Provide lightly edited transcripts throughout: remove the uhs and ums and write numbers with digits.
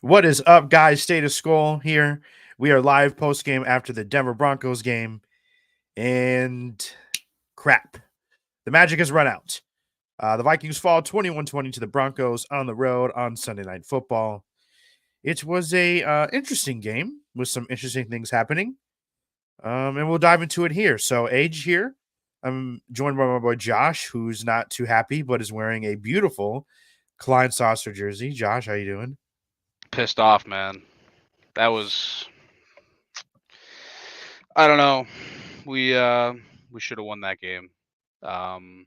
What is up, guys? State of Skol here. We are live post game after the Denver Broncos game, and crap. The magic has run out. The Vikings fall 21-20 to the Broncos on the road on Sunday Night Football. It was a interesting game with some interesting things happening, and we'll dive into it here. So, Age here. I'm joined by my boy Josh, who's not too happy but is wearing a beautiful Klein Saucer jersey. Josh, how you doing? Pissed off, man. That was I don't know. We should have won that game. Um,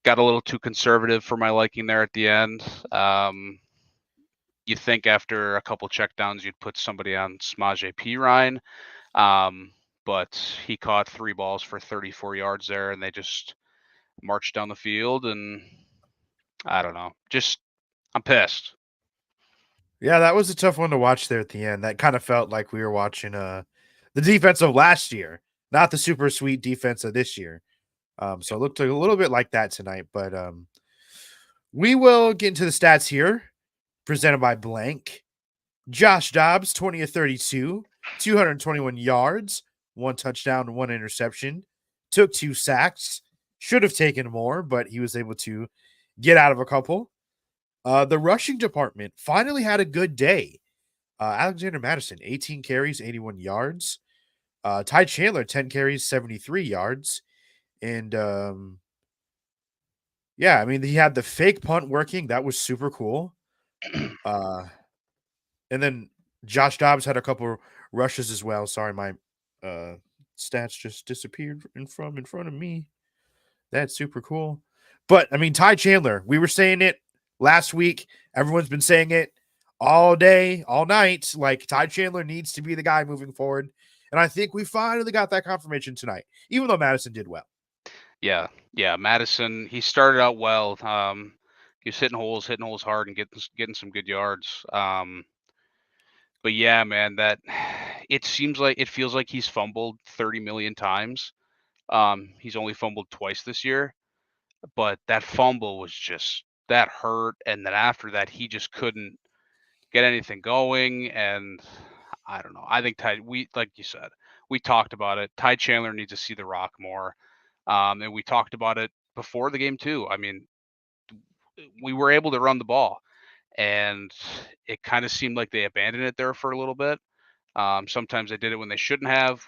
got a little too conservative for my liking there at the end. You think after a couple checkdowns you'd put somebody on Samaje Perine, but he caught 3 balls for 34 yards there, and they just marched down the field, and I don't know. Just I'm pissed. Yeah, that was a tough one to watch there at the end. That kind of felt like we were watching the defense of last year, not the super sweet defense of this year. So it looked a little bit like that tonight, but we will get into the stats here, presented by Blank. Josh Dobbs, 20 of 32, 221 yards, 1 touchdown, 1 interception, took 2 sacks, should have taken more, but he was able to get out of a couple. The rushing department finally had a good day. Alexander Madison, 18 carries, 81 yards. Ty Chandler, 10 carries, 73 yards. And yeah, I mean, he had the fake punt working. That was super cool. And then Josh Dobbs had a couple rushes as well. Sorry, my stats just disappeared in front of me. That's super cool. But I mean, Ty Chandler, we were saying it last week. Everyone's been saying it all day, all night. Like, Ty Chandler needs to be the guy moving forward. And I think we finally got that confirmation tonight, even though Madison did well. Yeah. Madison, he started out well. He was hitting holes hard, and getting some good yards. But yeah, man, that it feels like he's fumbled 30 million times. He's only fumbled twice this year, but that fumble was just that hurt, and then after that, he just couldn't get anything going. And I don't know. I think like you said, we talked about it. Ty Chandler needs to see the rock more, and we talked about it before the game too. I mean, we were able to run the ball, and it kind of seemed like they abandoned it there for a little bit. Sometimes they did it when they shouldn't have.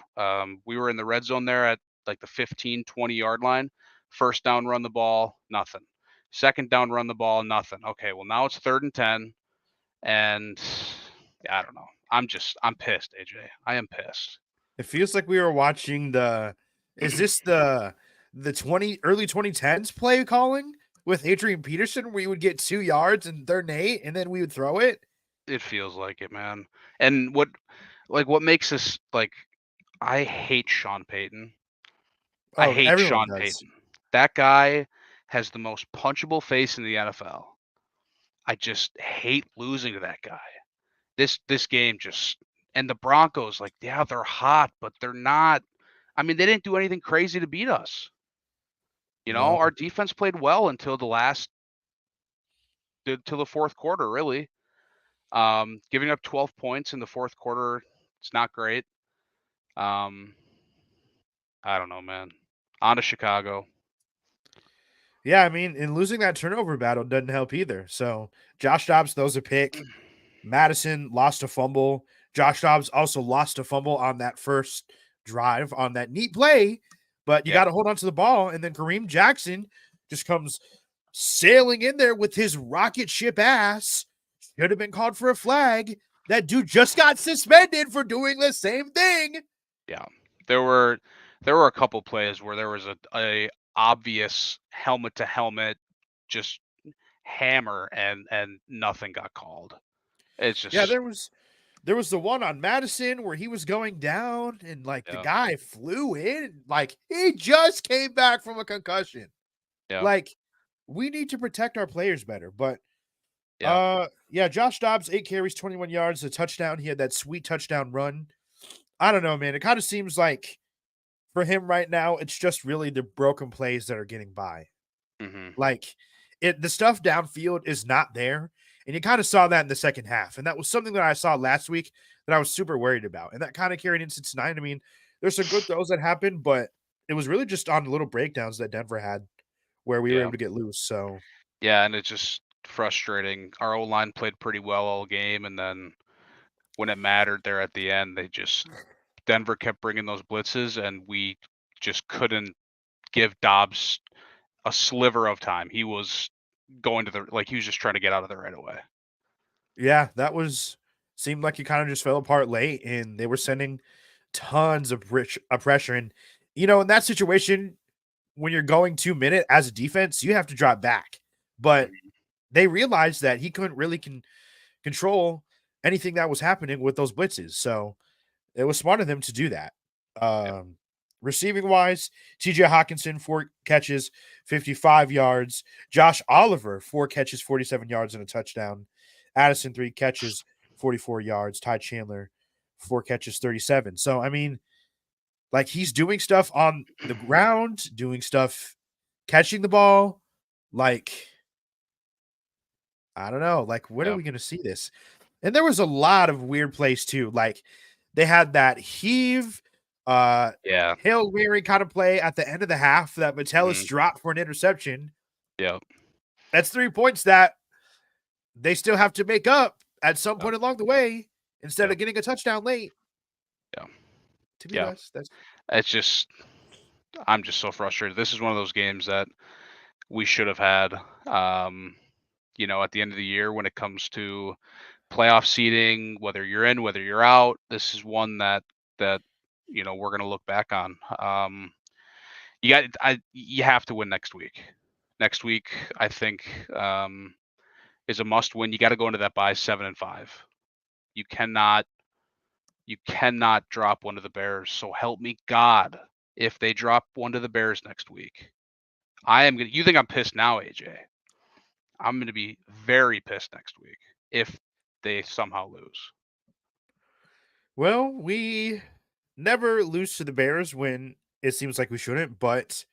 We were in the red zone there at like the 15, 20-yard line. First down, run the ball, nothing. Second down, run the ball, nothing. Okay, well, now it's 3rd and 10. And yeah, I don't know. I'm pissed, AJ. I am pissed. It feels like we were watching is this the early 2010s play calling with Adrian Peterson where we would get 2 yards and 3rd and 8 and then we would throw it? It feels like it, man. And what makes this like I hate Sean Payton. I Oh, hate everyone Sean does. Payton. That guy has the most punchable face in the NFL. I just hate losing to that guy. This game just and the Broncos, like, yeah, they're hot, but they're not. I mean, they didn't do anything crazy to beat us. No. Our defense played well until till the fourth quarter, really. Giving up 12 points in the fourth quarter, it's not great. Um, I don't know, man. On to Chicago. Yeah, I mean, and losing that turnover battle doesn't help either. So Josh Dobbs throws a pick. Madison lost a fumble. Josh Dobbs also lost a fumble on that first drive on that neat play, but you Yeah, got to hold on to the ball. And then Kareem Jackson just comes sailing in there with his rocket ship ass. Should have been called for a flag. That dude just got suspended for doing the same thing. yeah. There were a couple plays where there was a obvious helmet to helmet just hammer, and nothing got called. It's Yeah, just there was the one on Madison where he was going down and like the yeah, guy flew in, like he just came back from a concussion. yeah, Like, we need to protect our players better. But yeah. yeah, Josh Dobbs, 8 carries, 21 yards, a touchdown. He had that sweet touchdown run. I don't know, man. It kind of seems like for him right now, it's just really the broken plays that are getting by. Hmm. Like, the stuff downfield is not there. And you kind of saw that in the second half. And that was something that I saw last week that I was super worried about. And that kind of carried into tonight. I mean, there's some good throws that happened, but it was really just on the little breakdowns that Denver had where we were Yeah. able to get loose. So Yeah, and it's just frustrating. Our O-line played pretty well all game, and then when it mattered there at the end, Denver kept bringing those blitzes, and we just couldn't give Dobbs a sliver of time. He was going to he was just trying to get out of there right away. yeah, that was seemed like it kind of just fell apart late, and they were sending tons of pressure. And in that situation, when you're going 2 minute as a defense, you have to drop back. But Mhm. they realized that he couldn't really control anything that was happening with those blitzes. So it was smart of them to do that. Yeah. Receiving wise, TJ Hawkinson, 4 catches, 55 yards. Josh Oliver, 4 catches, 47 yards, and a touchdown. Addison, 3 catches, 44 yards. Ty Chandler, 4 catches, 37. So, I mean, like he's doing stuff on the ground, doing stuff, catching the ball. Like, I don't know. Like, when are Yeah. we going to see this? And there was a lot of weird plays too. Like, they had that heave, Yeah. Hail Mary kind of play at the end of the half that Metellus Mhm. dropped for an interception. Yeah. That's 3 points that they still have to make up at some Yeah. point along the way instead Yeah. of getting a touchdown late. Yeah. To be Yeah. less, that's It's just I'm just so frustrated. This is one of those games that we should have had. At the end of the year when it comes to playoff seeding, whether you're in, whether you're out, this is one that we're gonna look back on. You have to win next week. Next week, I think, is a must win. You got to go into that by 7-5. You cannot you cannot drop one to the Bears. So help me God if they drop one to the Bears next week. I am gonna. You think I'm pissed now, AJ? I'm gonna be very pissed next week if they somehow lose. well, we never lose to the Bears when it seems like we shouldn't, but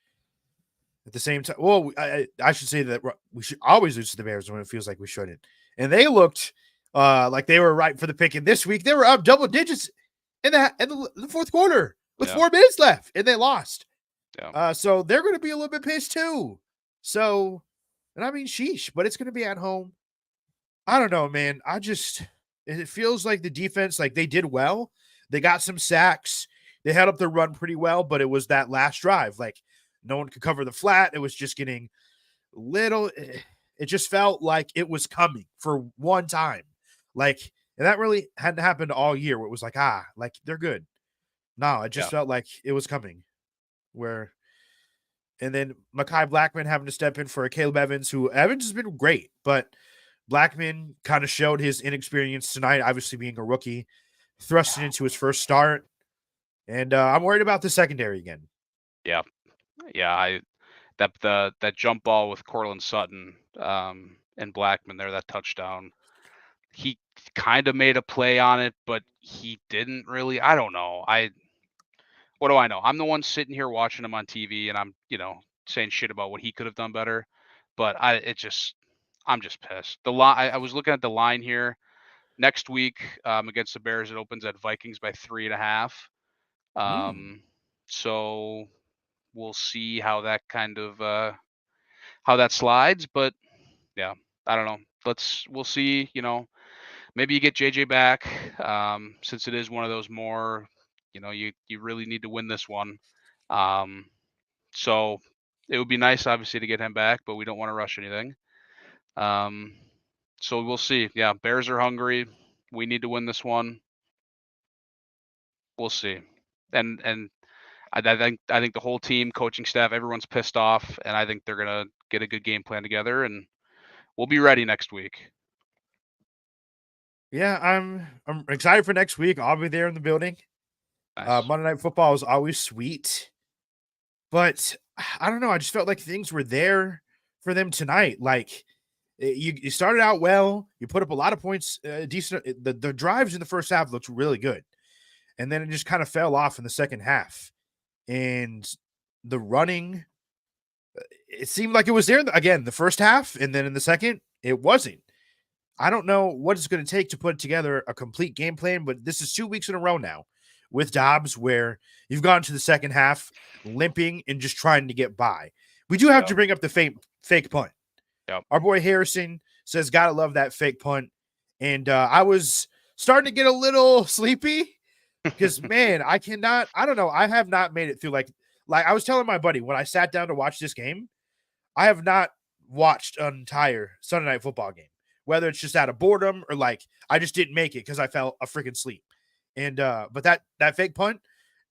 at the same time, well, I should say that we should always lose to the Bears when it feels like we shouldn't. And they looked like they were right for the pick. And this week they were up double digits in the fourth quarter with Yeah, 4 minutes left, and they lost. yeah, So they're going to be a little bit pissed too. So, and I mean, sheesh, but it's going to be at home. I don't know, man. It feels like the defense, like they did well. They got some sacks. They held up their run pretty well, but it was that last drive. Like no one could cover the flat. It was just getting little. It just felt like it was coming for one time. Like, and that really hadn't happened all year where it was like, like they're good. No, it yeah, just felt like it was coming. And then Mekhi Blackman having to step in for Caleb Evans, who Evans has been great, but Blackman kind of showed his inexperience tonight, obviously being a rookie, thrusting into his first start. And I'm worried about the secondary again. yeah, yeah. That jump ball with Cortland Sutton and Blackman there, that touchdown. He kind of made a play on it, but he didn't really. I don't know. What do I know? I'm the one sitting here watching him on TV, and I'm saying shit about what he could have done better. But I'm just pissed. The line. I was looking at the line here. Next week against the Bears, it opens at Vikings by 3.5. Mm. So we'll see how how that slides. But yeah, I don't know. We'll see. Maybe you get JJ back since it is one of those more. You really need to win this one. Um, so it would be nice, obviously, to get him back, but we don't want to rush anything. Um, so we'll see. Yeah, Bears are hungry. We need to win this one. We'll see. And I think the whole team, coaching staff, everyone's pissed off, and I think they're gonna get a good game plan together, and we'll be ready next week. Yeah, I'm excited for next week. I'll be there in the building. Nice. Monday Night Football is always sweet, but I don't know. I just felt like things were there for them tonight. Like you started out well, you put up a lot of points, decent. The drives in the first half looked really good, and then it just kind of fell off in the second half. And the running, it seemed like it was there again the first half, and then in the second, it wasn't. I don't know what it's going to take to put together a complete game plan, but this is 2 weeks in a row now with Dobbs where you've gone to the second half limping and just trying to get by. We do have Yeah. to bring up the fake punt. Yep. Our boy Harrison says, "Gotta love that fake punt." And I was starting to get a little sleepy because, man, I cannot. I don't know. I have not made it through like I was telling my buddy when I sat down to watch this game. I have not watched an entire Sunday Night Football game, whether it's just out of boredom or like I just didn't make it because I fell a freaking sleep. And but that fake punt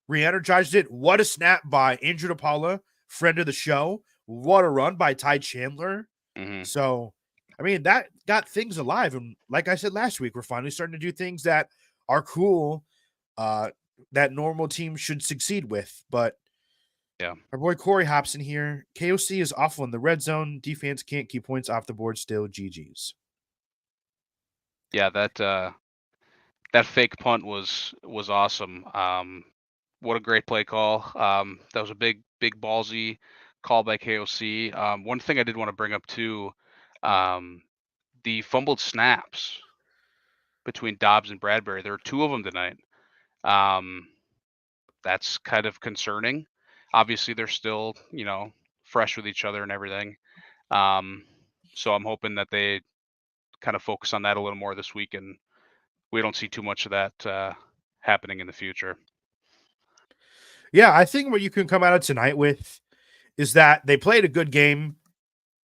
re-energized it. What a snap by Andrew DePaula, friend of the show. What a run by Ty Chandler. Hmm. So, I mean, that got things alive. And like I said last week, we're finally starting to do things that are cool, that normal teams should succeed with. But Yeah. our boy Corey Hobson here. KOC is awful in the red zone. Defense can't keep points off the board still. GG's. Yeah. That fake punt was awesome. What a great play call. That was a big ballsy call by KOC. One thing I did want to bring up too, um, the fumbled snaps between Dobbs and Bradbury. There are two of them tonight. Um, that's kind of concerning. Obviously, they're still, fresh with each other and everything. Um, so I'm hoping that they kind of focus on that a little more this week, and we don't see too much of that happening in the future. Yeah, I think what you can come out of tonight with is that they played a good game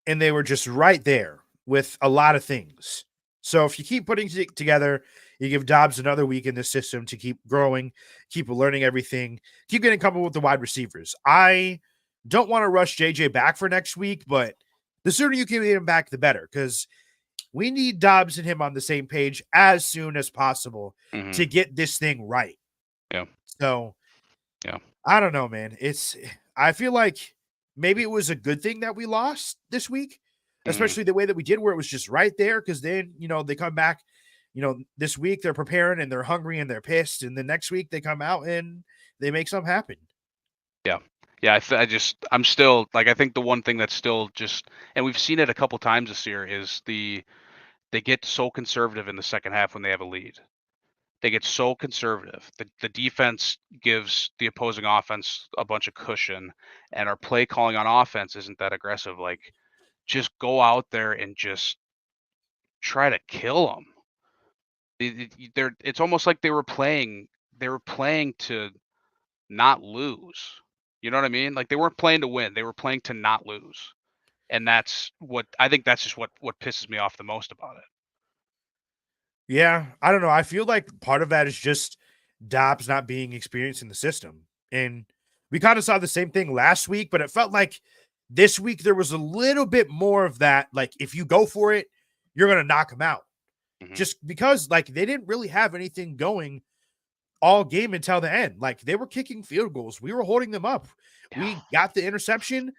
and they were just right there with a lot of things. So if you keep putting it together, you give Dobbs another week in this system to keep growing, keep learning everything, keep getting comfortable with the wide receivers. I don't want to rush JJ back for next week, but the sooner you can get him back, the better, because we need Dobbs and him on the same page as soon as possible Hmm. to get this thing right. Yeah. So Yeah. I don't know, man. I feel like maybe it was a good thing that we lost this week, Hmm. especially the way that we did, where it was just right there. Because then, they come back, this week they're preparing and they're hungry and they're pissed, and the next week they come out and they make something happen. Yeah. Yeah. I'm still like, I think the one thing that's still just, and we've seen it a couple times this year, is they get so conservative in the second half when they have a lead. They get so conservative. The defense gives the opposing offense a bunch of cushion, and our play calling on offense isn't that aggressive. Like, just go out there and just try to kill them. It's almost like they were playing to not lose. You know what I mean? Like, they weren't playing to win. They were playing to not lose. And that's just what pisses me off the most about it. Yeah, I don't know. I feel like part of that is just Dobbs not being experienced in the system. And we kind of saw the same thing last week, but it felt like this week there was a little bit more of that. Like, if you go for it, you're going to knock him out. Hmm. Just because, like, they didn't really have anything going all game until the end. Like, they were kicking field goals. We were holding them up. Yeah. We got the interception,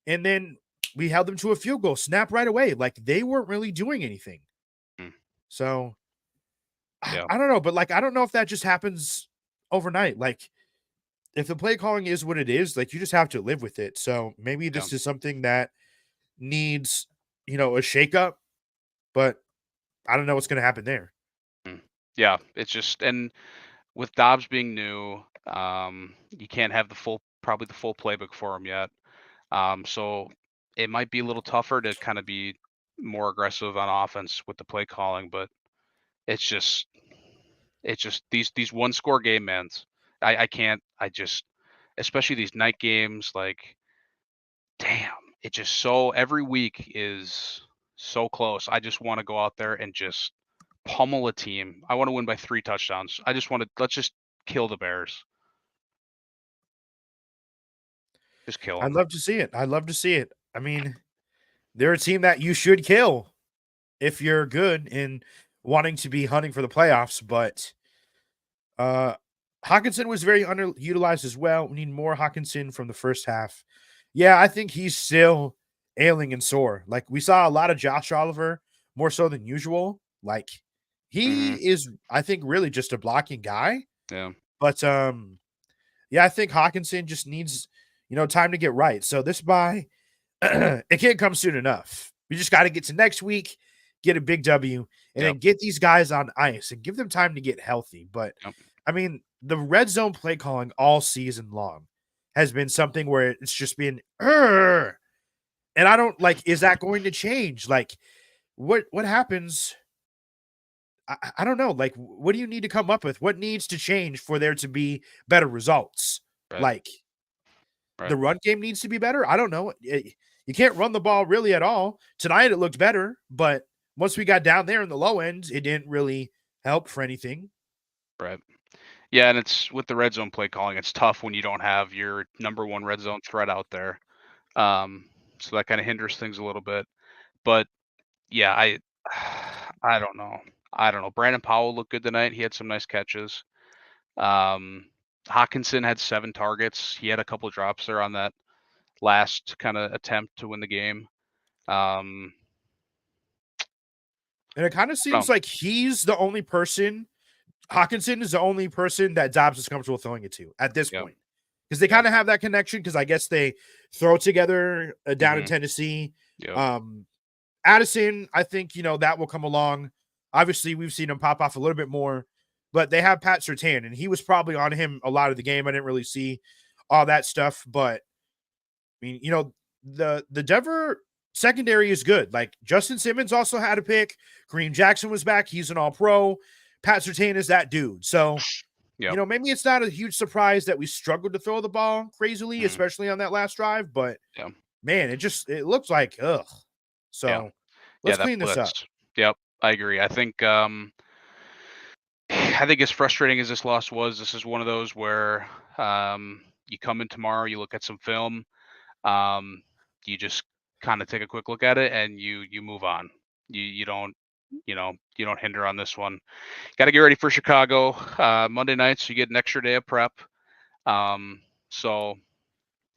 and then we held them to a field goal snap right away. Like, they weren't really doing anything. Mm. So Yeah. I don't know, but like I don't know if that just happens overnight. Like if the play calling is what it is, like you just have to live with it. So maybe Yeah. this is something that needs, a shakeup, but I don't know what's going to happen there. Mm. Yeah. It's just, and with Dobbs being new, you can't have probably the full playbook for him yet. So it might be a little tougher to kind of be more aggressive on offense with the play calling, but it's just these one score game, man. I can't. I just, especially these night games, like, damn, it just so every week is so close. I just want to go out there and just pummel a team. I want to win by 3 touchdowns. Let's just kill the Bears. Just kill I'd them. love to see it. I'd love to see it. I mean, they're a team that you should kill if you're good in wanting to be hunting for the playoffs, but Uh, Hawkinson was very underutilized as well. We need more Hawkinson from the first half. Yeah, I think he's still ailing and sore. Like we saw a lot of Josh Oliver more so than usual. Like he Hmm. is, I think, really just a blocking guy. Yeah. But yeah, I think Hawkinson just needs, time to get right. So this bye, it can't come soon enough. We just got to get to next week, get a big W, and Yep. then get these guys on ice and give them time to get healthy. But Yep. I mean, the red zone play calling all season long has been something where it's just been, "Urgh." And I don't like, is that going to change? Like, what happens? I don't know. Like, what do you need to come up with? What needs to change for there to be better results? Right. Like, Right. the run game needs to be better. I don't know. You can't run the ball really at all. Tonight it looked better, but once we got down there in the low end, it didn't really help for anything. Right. Yeah, and it's with the red zone play calling, it's tough when you don't have your number one red zone threat out there. So that kind of hinders things a little bit. But yeah, I don't know. I don't know. Brandon Powell looked good tonight. He had some nice catches. Um, Hawkinson had 7 targets. He had a couple drops there on that last kind of attempt to win the game. Um, And it kind of no, seems like he's the only person, Hawkinson is the only person that Dobbs is comfortable throwing it to at this yeah, point. Because they yeah, kind of have that connection, because I guess they throw together down in hmm, Tennessee. yep, Um, Addison, I think, that will come along. Obviously, we've seen him pop off a little bit more, but they have Pat Surtain, and he was probably on him a lot of the game. I didn't really see all that stuff, but I mean, the Denver secondary is good. Like, Justin Simmons also had a pick. Kareem Jackson was back. He's an all-pro. Pat Surtain is that dude. So, yep, maybe it's not a huge surprise that we struggled to throw the ball crazily, hmm, especially on that last drive, but yeah, man, it looks like ugh. yeah, So, yeah. let's That clean this up. blitz. Yep, I agree. I think as frustrating as this loss was, this is one of those where you come in tomorrow, you look at some film, um, you just kind of take a quick look at it, and you move on. You don't you don't hinder on this one. Got to get ready for Chicago Monday night, so you get an extra day of prep. Um, so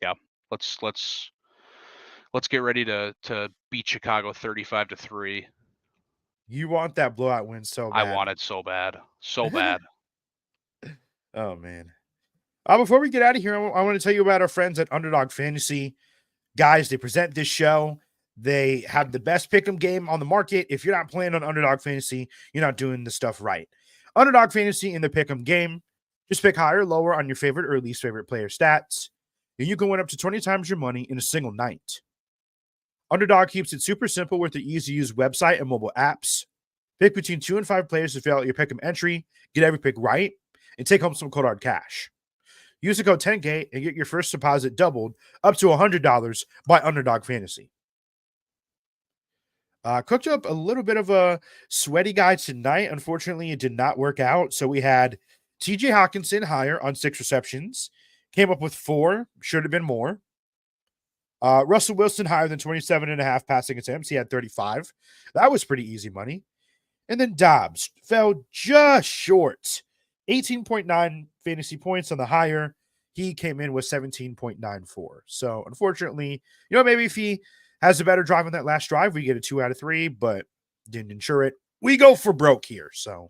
yeah, let's let's get ready to beat Chicago 35-3. You want that blowout win so I bad. want it so bad. Oh man. Before we get out of here, I want to tell you about our friends at Underdog Fantasy. Guys, they present this show. They have the best pick'em game on the market. If you're not playing on Underdog Fantasy, you're not doing the stuff right. Underdog Fantasy in the pick'em game. Just pick higher or lower on your favorite or least favorite player stats, and you can win up to 20 times your money in a single night. Underdog keeps it super simple with their easy-to-use website and mobile apps. Pick between 2 and 5 players to fill out your pick'em entry, get every pick right, and take home some cold hard cash. Use the code 10K and get your first deposit doubled up to $100 by Underdog Fantasy. Cooked up a little bit of a sweaty guy tonight. Unfortunately, it did not work out. So we had TJ Hawkinson higher on 6 receptions, came up with 4, should have been more. Russell Wilson higher than 27.5 passing attempts. He had 35. That was pretty easy money. And then Dobbs fell just short. 18.9 fantasy points on the higher. He came in with 17.94. So unfortunately, maybe if he has a better drive on that last drive, we get a 2 out of 3, but didn't insure it. We go for broke here. So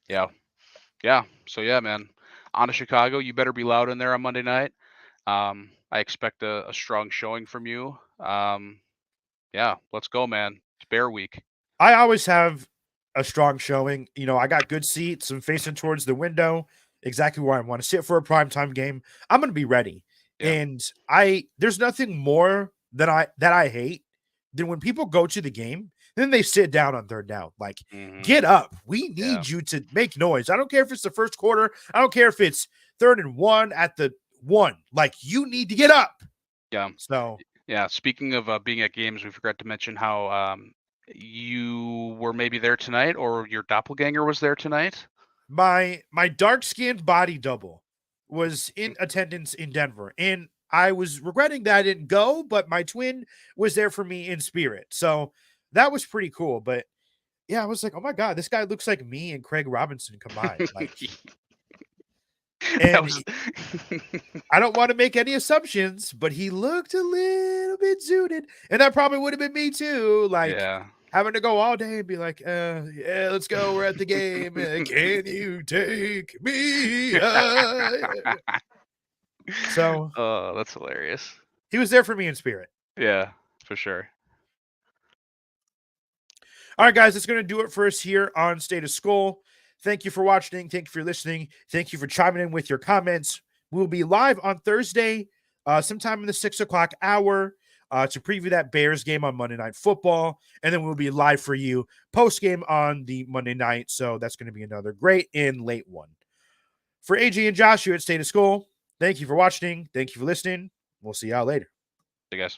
Yeah, yeah. So yeah, man. On to Chicago. You better be loud in there on Monday night. I expect a strong showing from you. Yeah, let's go, man. It's Bear Week. I always have a strong showing. I got good seats. I'm facing towards the window, exactly where I want to sit for a primetime game. I'm going to be ready. Yeah. And there's nothing more that I hate than when people go to the game, then they sit down on third down. Like, Hmm. get up. We Yeah. need you to make noise. I don't care if it's the first quarter. I don't care if it's 3rd and 1 at the 1. Like, you need to get up. Yeah. So Yeah. Speaking of being at games, we forgot to mention how you were maybe there tonight, or your doppelganger was there tonight. my dark-skinned body double was in attendance in Denver, and I was regretting that I didn't go, but my twin was there for me in spirit. So that was pretty cool. But yeah, I was like, oh my God, this guy looks like me and Craig Robinson combined. Like, That and was. I don't want to make any assumptions, but he looked a little bit zooted. And that probably would have been me too. Like, Yeah. having to go all day and be like, yeah, let's go. We're at the game. Can you take me? So Oh, that's hilarious. he was there for me in spirit. Yeah, for sure. All right, guys, that's going to do it for us here on State of Skol. Thank you for watching. Thank you for listening. Thank you for chiming in with your comments. We will be live on Thursday, sometime in the 6 o'clock hour, to preview that Bears game on Monday Night Football. And then we'll be live for you post-game on the Monday night. So that's going to be another great and late one. For AJ and Josh here at State of Skol, thank you for watching. Thank you for listening. We'll see y'all later. I guess.